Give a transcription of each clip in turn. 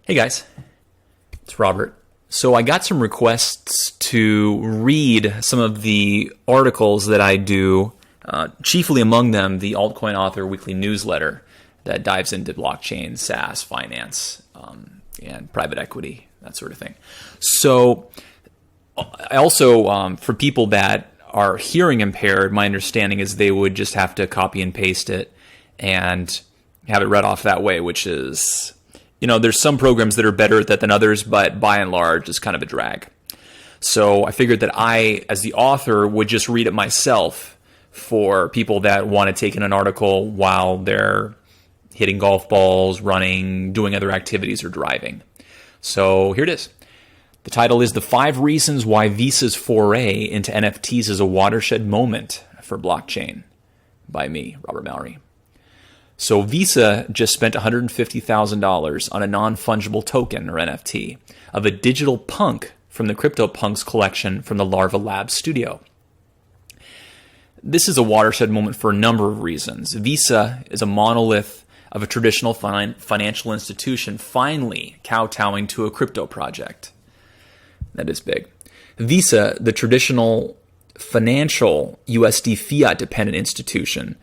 Hey guys, it's Robert. So I got some requests to read some of the articles that I do, chiefly among them the Altcoin Author Weekly Newsletter that dives into blockchain, SaaS, finance, and private equity, that sort of thing. So I also, for people that are hearing impaired, my understanding is they would just have to copy and paste it and have it read off that way, which is... there's some programs that are better at that than others, but by and large, it's kind of a drag. So I figured that I, as the author, would just read it myself for people that want to take in an article while they're hitting golf balls, running, doing other activities, or driving. So here it is. The title is The 5 Reasons Why Visa's Foray into NFTs is a Watershed Moment for Blockchain by me, Robert Mallory. So Visa just spent $150,000 on a non-fungible token, or NFT, of a digital punk from the Cryptopunks collection from the Larva Labs studio. This is a watershed moment for a number of reasons. Visa is a monolith of a traditional financial institution finally kowtowing to a crypto project. That is big. Visa, the traditional financial USD fiat-dependent institution,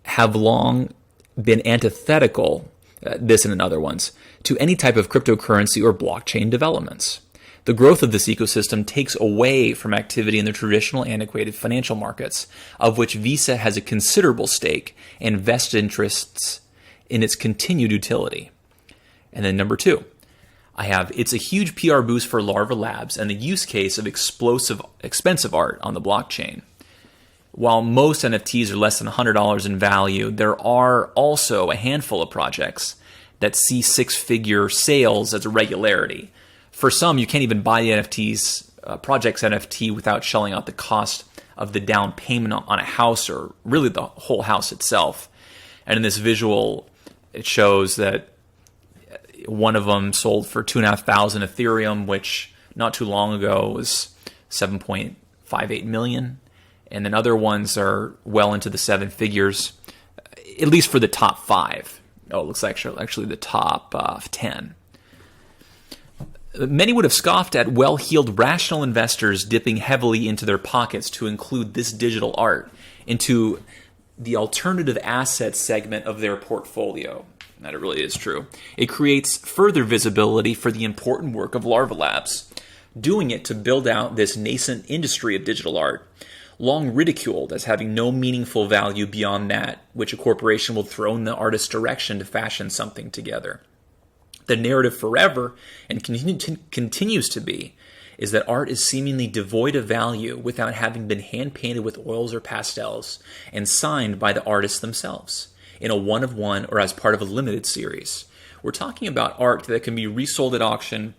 have long been antithetical, this and in other ones, to any type of cryptocurrency or blockchain developments. The growth of this ecosystem takes away from activity in the traditional antiquated financial markets, of which Visa has a considerable stake and vested interests in its continued utility. And then number 2, it's a huge PR boost for Larva Labs and the use case of expensive art on the blockchain. While most NFTs are less than $100 in value, there are also a handful of projects that see 6-figure sales as a regularity. For some, you can't even buy the project's NFT without shelling out the cost of the down payment on a house, or really the whole house itself. And in this visual, it shows that one of them sold for 2,500 Ethereum, which not too long ago was 7.58 million. And then other ones are well into the 7 figures, at least for the top 5. Oh, it looks like actually the top 10. Many would have scoffed at well-heeled rational investors dipping heavily into their pockets to include this digital art into the alternative asset segment of their portfolio. That it really is true. It creates further visibility for the important work of Larva Labs, doing it to build out this nascent industry of digital art, long ridiculed as having no meaningful value beyond that which a corporation will throw in the artist's direction to fashion something together. The narrative forever, and continues to be, is that art is seemingly devoid of value without having been hand-painted with oils or pastels and signed by the artists themselves in a one-of-one or as part of a limited series. We're talking about art that can be resold at auction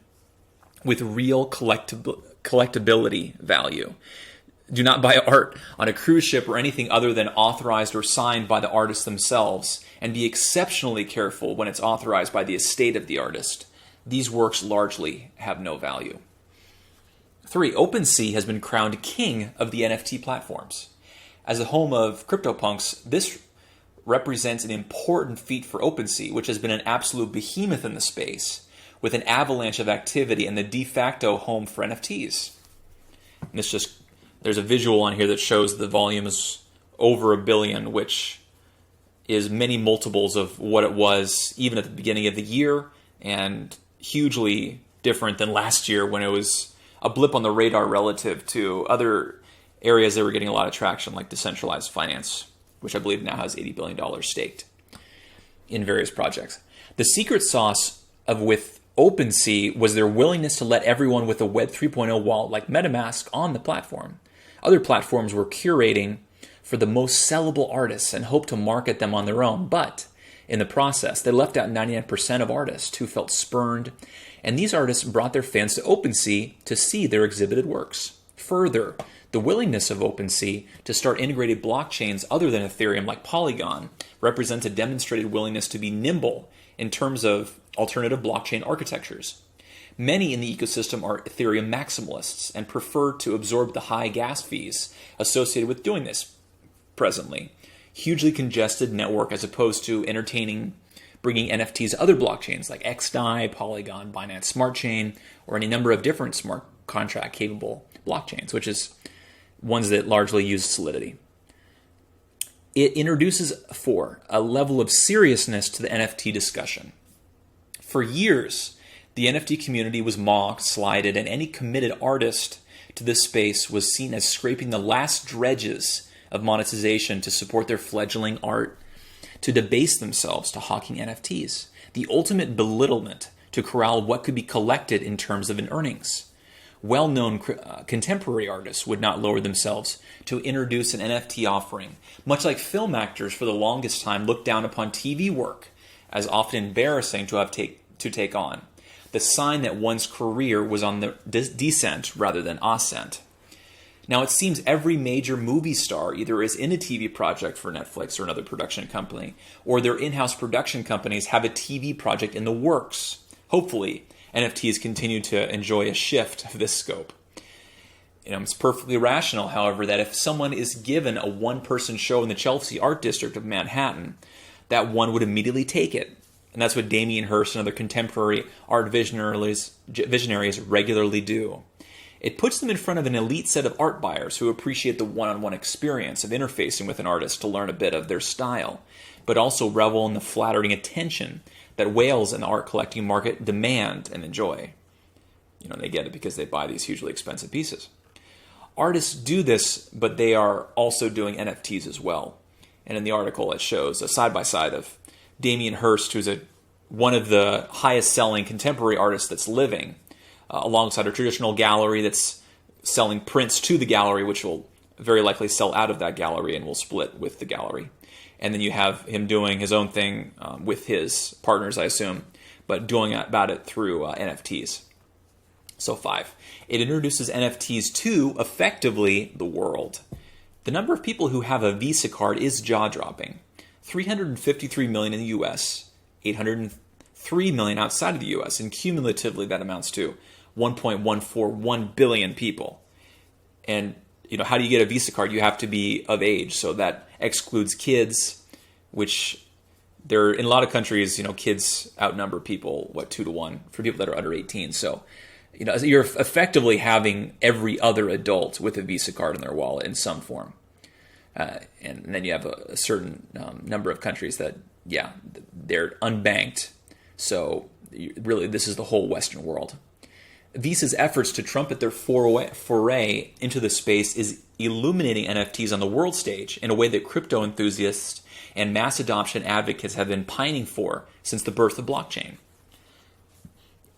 with real collectability value. Do not buy art on a cruise ship or anything other than authorized or signed by the artists themselves, and be exceptionally careful when it's authorized by the estate of the artist. These works largely have no value. 3, OpenSea has been crowned king of the NFT platforms. As the home of Cryptopunks, this represents an important feat for OpenSea, which has been an absolute behemoth in the space, with an avalanche of activity and the de facto home for NFTs. And there's a visual on here that shows the volume is over 1 billion, which is many multiples of what it was even at the beginning of the year, and hugely different than last year when it was a blip on the radar relative to other areas that were getting a lot of traction, like decentralized finance, which I believe now has $80 billion staked in various projects. The secret sauce with OpenSea was their willingness to let everyone with a Web 3.0 wallet like MetaMask on the platform. Other platforms were curating for the most sellable artists and hoped to market them on their own, but in the process, they left out 99% of artists who felt spurned, and these artists brought their fans to OpenSea to see their exhibited works. Further, the willingness of OpenSea to start integrated blockchains other than Ethereum like Polygon represents a demonstrated willingness to be nimble in terms of alternative blockchain architectures. Many in the ecosystem are Ethereum maximalists and prefer to absorb the high gas fees associated with doing this presently. Hugely congested network as opposed to entertaining bringing NFTs to other blockchains like XDAI, Polygon, Binance Smart Chain, or any number of different smart contract capable blockchains, which is ones that largely use Solidity. It introduces, a level of seriousness to the NFT discussion. For years, the NFT community was mocked, slighted, and any committed artist to this space was seen as scraping the last dredges of monetization to support their fledgling art, to debase themselves to hawking NFTs, the ultimate belittlement to corral what could be collected in terms of an earnings. Well-known contemporary artists would not lower themselves to introduce an NFT offering, much like film actors for the longest time looked down upon TV work as often embarrassing to have to take on, the sign that one's career was on the descent rather than ascent. Now it seems every major movie star either is in a TV project for Netflix or another production company, or their in-house production companies have a TV project in the works. Hopefully, NFTs continue to enjoy a shift of this scope. It's perfectly rational, however, that if someone is given a one-person show in the Chelsea Art District of Manhattan, that one would immediately take it. And that's what Damien Hirst and other contemporary art visionaries regularly do. It puts them in front of an elite set of art buyers who appreciate the one-on-one experience of interfacing with an artist to learn a bit of their style, but also revel in the flattering attention that whales in the art collecting market demand and enjoy. They get it because they buy these hugely expensive pieces. Artists do this, but they are also doing NFTs as well. And in the article, it shows a side-by-side of Damien Hirst, who's one of the highest-selling contemporary artists that's living, alongside a traditional gallery that's selling prints to the gallery, which will very likely sell out of that gallery and will split with the gallery. And then you have him doing his own thing with his partners, I assume, but doing about it through NFTs. So 5. It introduces NFTs to, effectively, the world. The number of people who have a Visa card is jaw-dropping. 353 million in the US, 803 million outside of the US, and cumulatively that amounts to 1.141 billion people. And how do you get a Visa card? You have to be of age, so that excludes kids, which there in a lot of countries, kids outnumber people 2-1 for people that are under 18. So, you're effectively having every other adult with a Visa card in their wallet in some form. And then you have a certain number of countries that, they're unbanked. So really, this is the whole Western world. Visa's efforts to trumpet their foray into the space is illuminating NFTs on the world stage in a way that crypto enthusiasts and mass adoption advocates have been pining for since the birth of blockchain.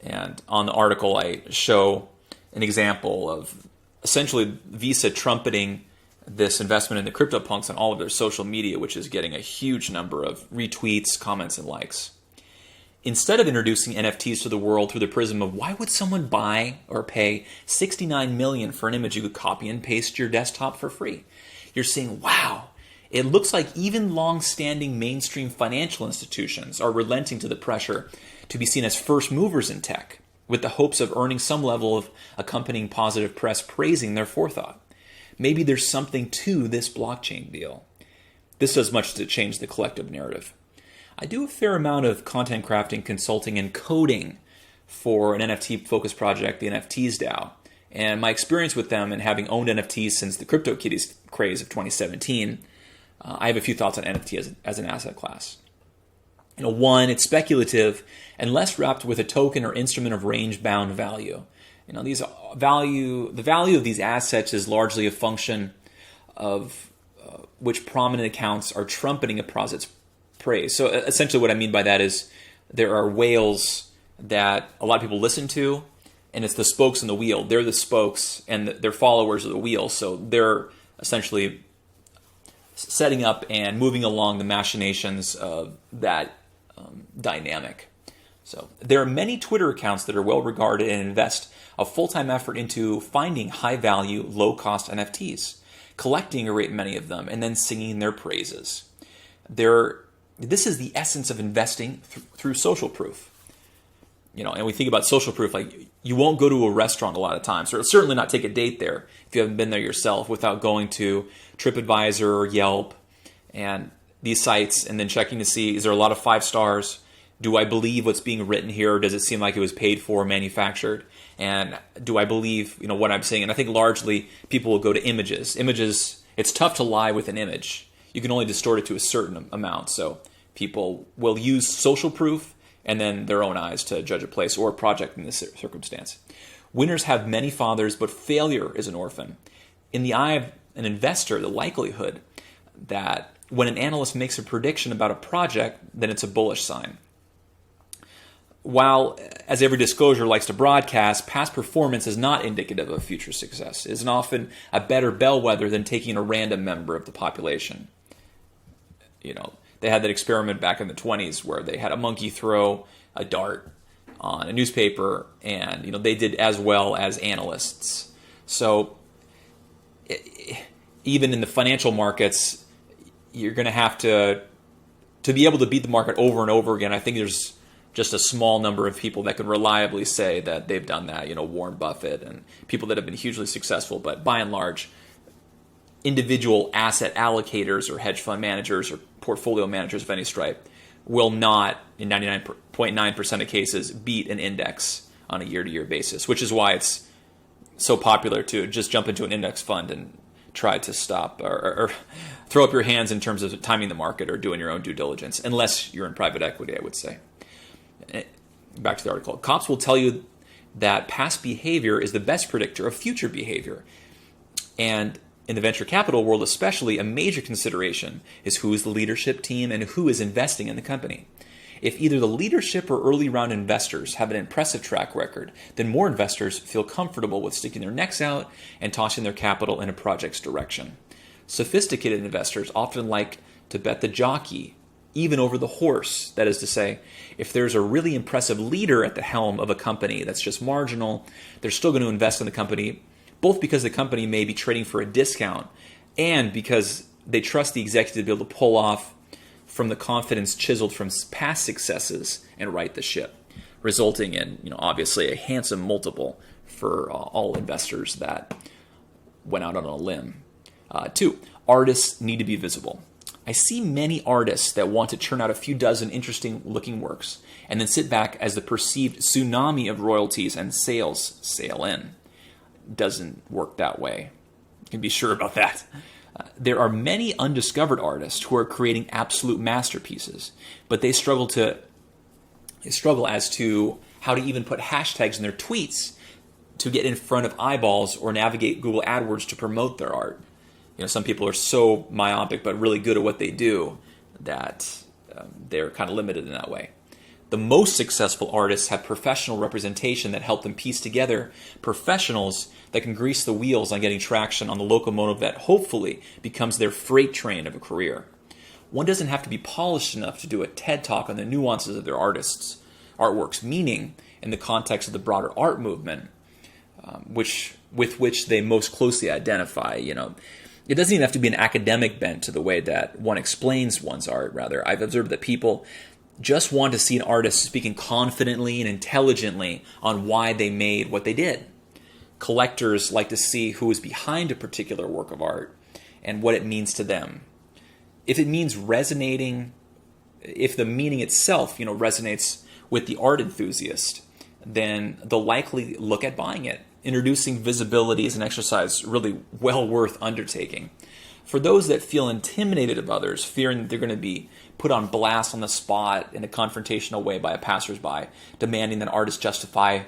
And on the article, I show an example of essentially Visa trumpeting this investment in the Cryptopunks on all of their social media, which is getting a huge number of retweets, comments, and likes. Instead of introducing NFTs to the world through the prism of why would someone buy or pay $69 million for an image you could copy and paste to your desktop for free, you're seeing, wow, it looks like even long-standing mainstream financial institutions are relenting to the pressure to be seen as first movers in tech, with the hopes of earning some level of accompanying positive press praising their forethought. Maybe there's something to this blockchain deal. This does much to change the collective narrative. I do a fair amount of content crafting, consulting, and coding for an NFT-focused project, the NFTs DAO. And my experience with them and having owned NFTs since the CryptoKitties craze of 2017, I have a few thoughts on NFT as an asset class. One, it's speculative and less wrapped with a token or instrument of range-bound value. The value of these assets is largely a function of which prominent accounts are trumpeting a project's praise. So essentially what I mean by that is there are whales that a lot of people listen to, and it's the spokes in the wheel. They're the spokes, and their followers are the wheel. So they're essentially setting up and moving along the machinations of that dynamic. So there are many Twitter accounts that are well regarded and invest a full-time effort into finding high-value, low-cost NFTs, collecting a great many of them, and then singing their praises. This is the essence of investing through social proof. And we think about social proof, like you won't go to a restaurant a lot of times, or certainly not take a date there if you haven't been there yourself, without going to TripAdvisor or Yelp and these sites and then checking to see, is there a lot of 5 stars? Do I believe what's being written here, or does it seem like it was paid for, manufactured? And do I believe, what I'm saying? And I think largely people will go to images. Images, it's tough to lie with an image. You can only distort it to a certain amount. So people will use social proof and then their own eyes to judge a place or a project in this circumstance. Winners have many fathers, but failure is an orphan. In the eye of an investor, the likelihood that when an analyst makes a prediction about a project, then it's a bullish sign. While, as every disclosure likes to broadcast, past performance is not indicative of future success. It is often a better bellwether than taking a random member of the population. They had that experiment back in the 20s where they had a monkey throw a dart on a newspaper, and they did as well as analysts. So even in the financial markets, you're going to have to be able to beat the market over and over again. I think there's just a small number of people that could reliably say that they've done that, Warren Buffett and people that have been hugely successful. But by and large, individual asset allocators or hedge fund managers or portfolio managers of any stripe will not, in 99.9% of cases, beat an index on a year-to-year basis, which is why it's so popular to just jump into an index fund and try to stop or throw up your hands in terms of timing the market or doing your own due diligence, unless you're in private equity, I would say. Back to the article. Cops will tell you that past behavior is the best predictor of future behavior. And in the venture capital world especially, a major consideration is who is the leadership team and who is investing in the company. If either the leadership or early round investors have an impressive track record, then more investors feel comfortable with sticking their necks out and tossing their capital in a project's direction. Sophisticated investors often like to bet the jockey, even over the horse. That is to say, if there's a really impressive leader at the helm of a company that's just marginal, they're still going to invest in the company, both because the company may be trading for a discount and because they trust the executive to be able to pull off from the confidence chiseled from past successes and right the ship, resulting in, obviously a handsome multiple for all investors that went out on a limb. 2, artists need to be visible. I see many artists that want to churn out a few dozen interesting looking works and then sit back as the perceived tsunami of royalties and sales sail in. Doesn't work that way. You can be sure about that. There are many undiscovered artists who are creating absolute masterpieces, but they struggle as to how to even put hashtags in their tweets to get in front of eyeballs or navigate Google AdWords to promote their art. Some people are so myopic but really good at what they do that they're kind of limited in that way. The most successful artists have professional representation that help them piece together professionals that can grease the wheels on getting traction on the locomotive that hopefully becomes their freight train of a career. One doesn't have to be polished enough to do a TED Talk on the nuances of their artworks, meaning in the context of the broader art movement, with which they most closely identify. It doesn't even have to be an academic bent to the way that one explains one's art. Rather, I've observed that people just want to see an artist speaking confidently and intelligently on why they made what they did. Collectors like to see who is behind a particular work of art and what it means to them. If it means resonating, if the meaning itself, resonates with the art enthusiast, then they'll likely look at buying it. Introducing visibility is an exercise really well worth undertaking. For those that feel intimidated of others, fearing that they're going to be put on blast on the spot in a confrontational way by a passersby, demanding that artists justify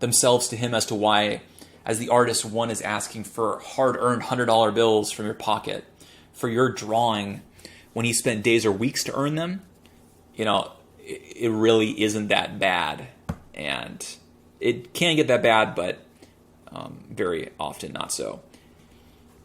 themselves to him as to why, as the artist, one is asking for hard-earned $100 bills from your pocket for your drawing when he spent days or weeks to earn them, it really isn't that bad. And it can get that bad, but very often not so.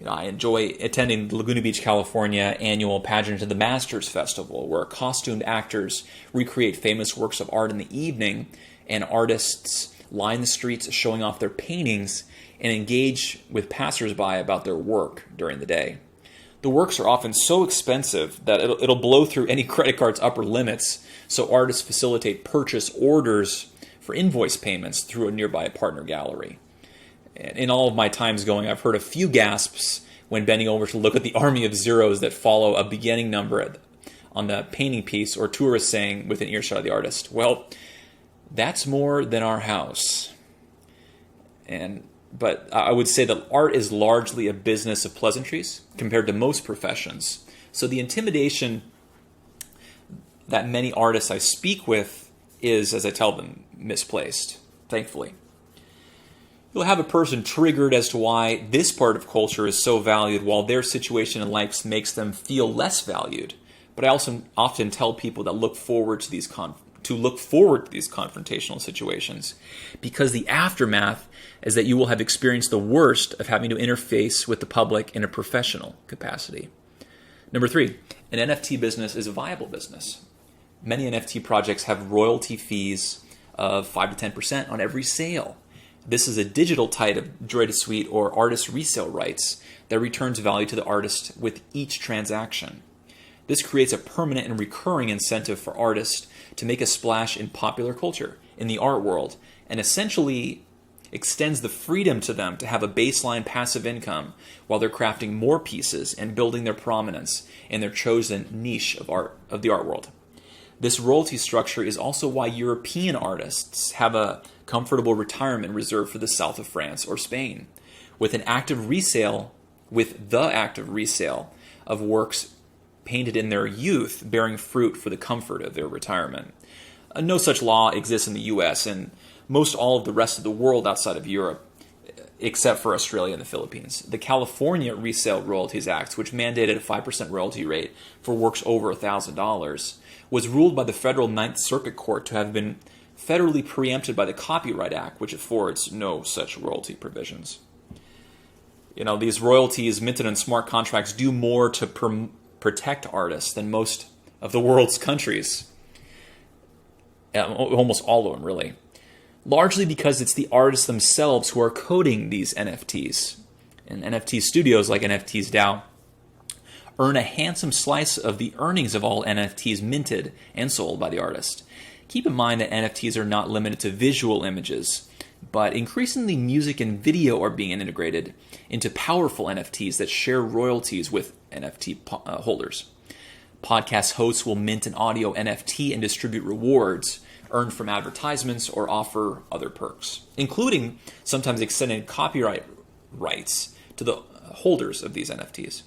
I enjoy attending the Laguna Beach, California annual pageant of the Masters Festival, where costumed actors recreate famous works of art in the evening, and artists line the streets showing off their paintings and engage with passersby about their work during the day. The works are often so expensive that it'll blow through any credit card's upper limits, so artists facilitate purchase orders for invoice payments through a nearby partner gallery. In all of my times going, I've heard a few gasps when bending over to look at the army of zeros that follow a beginning number on the painting piece, or tourists saying within earshot of the artist, well, that's more than our house. But I would say that art is largely a business of pleasantries compared to most professions. So the intimidation that many artists I speak with is, as I tell them, misplaced, thankfully. You'll have a person triggered as to why this part of culture is so valued while their situation in life makes them feel less valued. But I also often tell people that look forward to these confrontational situations, because the aftermath is that you will have experienced the worst of having to interface with the public in a professional capacity. Number 3, an NFT business is a viable business. Many NFT projects have royalty fees of 5 to 10% on every sale. This is a digital type of Droid Suite or artist resale rights that returns value to the artist with each transaction. This creates a permanent and recurring incentive for artists to make a splash in popular culture, in the art world, and essentially extends the freedom to them to have a baseline passive income while they're crafting more pieces and building their prominence in their chosen niche of the art world. This royalty structure is also why European artists have a comfortable retirement reserved for the south of France or Spain, with the active resale of works painted in their youth bearing fruit for the comfort of their retirement. No such law exists in the US and most all of the rest of the world outside of Europe, except for Australia and the Philippines. The California Resale Royalties Act, which mandated a 5% royalty rate for works over $1,000, was ruled by the Federal Ninth Circuit Court to have been federally preempted by the Copyright Act, which affords no such royalty provisions. These royalties minted in smart contracts do more to protect artists than most of the world's countries. Almost all of them, really. Largely because it's the artists themselves who are coding these NFTs. And NFT studios like NFTs DAO earn a handsome slice of the earnings of all NFTs minted and sold by the artist. Keep in mind that NFTs are not limited to visual images, but increasingly music and video are being integrated into powerful NFTs that share royalties with NFT holders. Podcast hosts will mint an audio NFT and distribute rewards earned from advertisements or offer other perks, including sometimes extended copyright rights to the holders of these NFTs.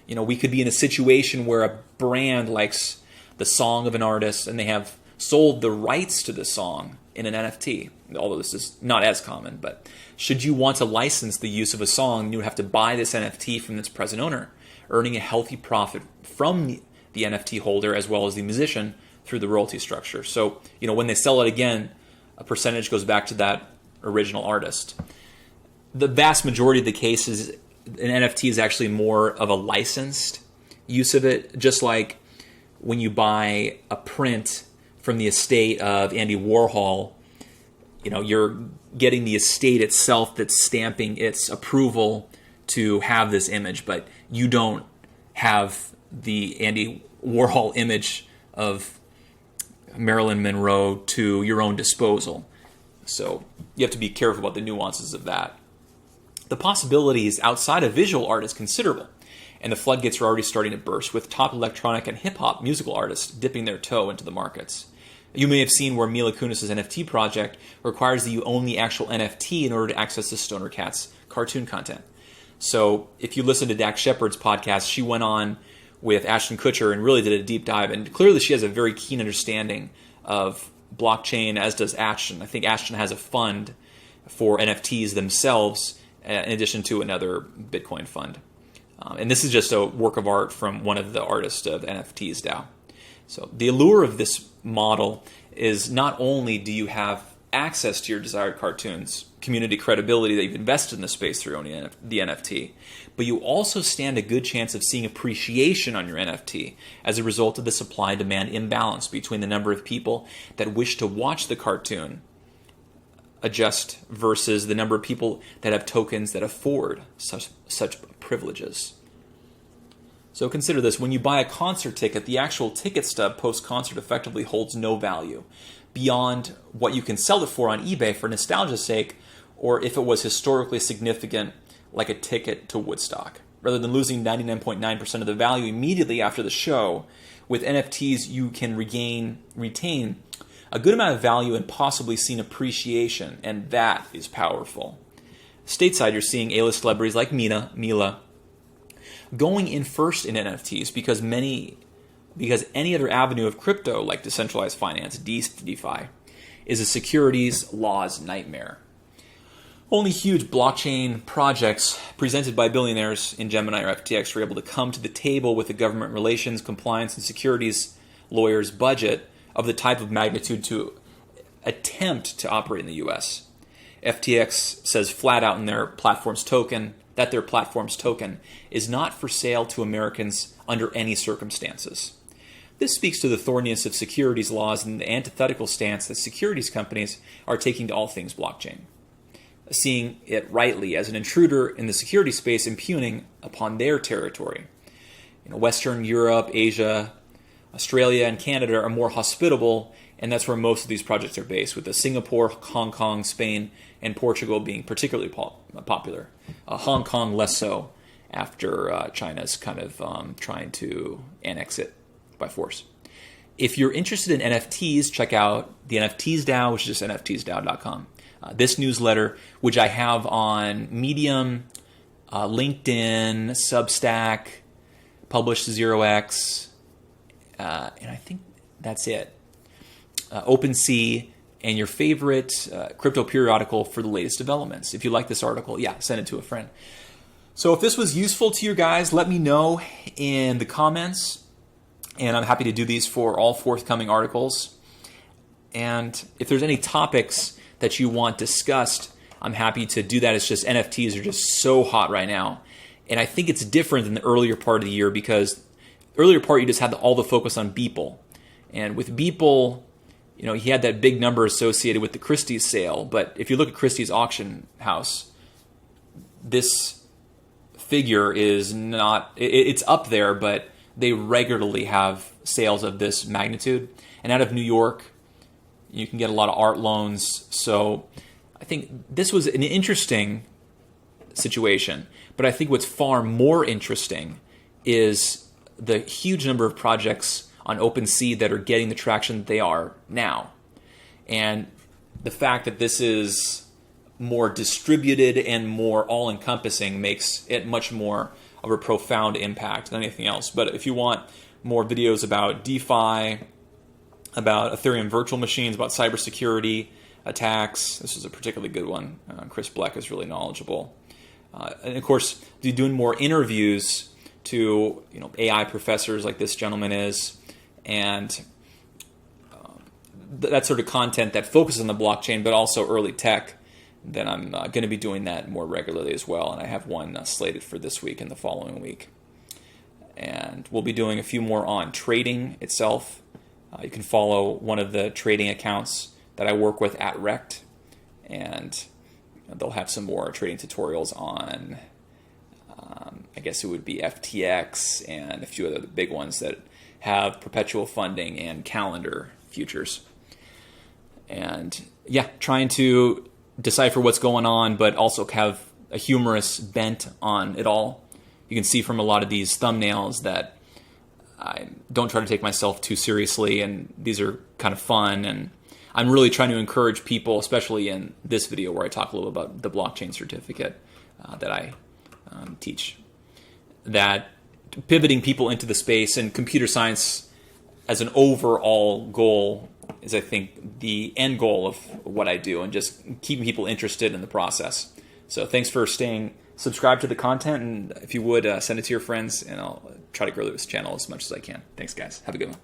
We could be in a situation where a brand likes the song of an artist and they have sold the rights to the song in an NFT, although this is not as common. But should you want to license the use of a song, you would have to buy this NFT from its present owner, earning a healthy profit from the NFT holder as well as the musician through the royalty structure. So, when they sell it again, a percentage goes back to that original artist. The vast majority of the cases, an NFT is actually more of a licensed use of it, just like when you buy a print from the estate of Andy Warhol, you're getting the estate itself that's stamping its approval to have this image, but you don't have the Andy Warhol image of Marilyn Monroe to your own disposal. So you have to be careful about the nuances of that. The possibilities outside of visual art is considerable, and the floodgates are already starting to burst, with top electronic and hip-hop musical artists dipping their toe into the markets. You may have seen where Mila Kunis' NFT project requires that you own the actual NFT in order to access the Stoner Cats cartoon content. So if you listen to Dax Shepard's podcast, she went on with Ashton Kutcher and really did a deep dive. And clearly she has a very keen understanding of blockchain, as does Ashton. I think Ashton has a fund for NFTs themselves in addition to another Bitcoin fund. And this is just a work of art from one of the artists of NFTs DAO. So the allure of this model is not only do you have access to your desired cartoons, community credibility that you've invested in the space through owning the NFT, but you also stand a good chance of seeing appreciation on your NFT as a result of the supply-demand imbalance between the number of people that wish to watch the cartoon adjust versus the number of people that have tokens that afford such privileges. So consider this. When you buy a concert ticket, the actual ticket stub post-concert effectively holds no value beyond what you can sell it for on eBay for nostalgia's sake, or if it was historically significant, like a ticket to Woodstock. rather than losing 99.9% of the value immediately after the show, with NFTs you can retain a good amount of value and possibly see an appreciation, and that is powerful. Stateside, you're seeing A-list celebrities like Mila, going in first in NFTs because any other avenue of crypto, like decentralized finance, DeFi, is a securities laws nightmare. Only huge blockchain projects presented by billionaires in Gemini or FTX are able to come to the table with the government relations, compliance, and securities lawyers' budget of the type of magnitude to attempt to operate in the US. FTX says flat out in their platform's token that their platform's token is not for sale to Americans under any circumstances. This speaks to the thorniness of securities laws and the antithetical stance that securities companies are taking to all things blockchain, seeing it rightly as an intruder in the security space impugning upon their territory. Western Europe, Asia, Australia, and Canada are more hospitable, and that's where most of these projects are based, with Singapore, Hong Kong, Spain, and Portugal being particularly popular. Hong Kong less so after China's kind of trying to annex it by force. If you're interested in NFTs, check out the NFTs DAO, which is just nftsdao.com. This newsletter, which I have on Medium, LinkedIn, Substack, Publish 0x, and I think that's it. OpenSea, and your favorite crypto periodical for the latest developments. If you like this article, send it to a friend. So if this was useful to you guys, let me know in the comments, and I'm happy to do these for all forthcoming articles. And if there's any topics that you want discussed, I'm happy to do that. It's just NFTs are just so hot right now. And I think it's different than the earlier part of the year because earlier part you just had all the focus on Beeple. And with Beeple, he had that big number associated with the Christie's sale. But if you look at Christie's auction house, this figure is not, it's up there, but they regularly have sales of this magnitude. And out of New York, you can get a lot of art loans. So I think this was an interesting situation. But I think what's far more interesting is the huge number of projects on OpenSea that are getting the traction that they are now. And the fact that this is more distributed and more all-encompassing makes it much more of a profound impact than anything else. But if you want more videos about DeFi, about Ethereum virtual machines, about cybersecurity, attacks, this is a particularly good one. Chris Bleck is really knowledgeable. And of course, doing more interviews to AI professors like this gentleman is, and that sort of content that focuses on the blockchain, but also early tech, then I'm going to be doing that more regularly as well. And I have one slated for this week and the following week. And we'll be doing a few more on trading itself. You can follow one of the trading accounts that I work with at Rect, and they'll have some more trading tutorials on, I guess it would be FTX and a few other big ones that have perpetual funding and calendar futures. And trying to decipher what's going on, but also have a humorous bent on it all. You can see from a lot of these thumbnails that I don't try to take myself too seriously, and these are kind of fun. And I'm really trying to encourage people, especially in this video where I talk a little about the blockchain certificate that I teach, that pivoting people into the space and computer science as an overall goal is, I think, the end goal of what I do, and just keeping people interested in the process. So thanks for staying subscribed to the content, and if you would, send it to your friends, and I'll try to grow this channel as much as I can. Thanks, guys. Have a good one.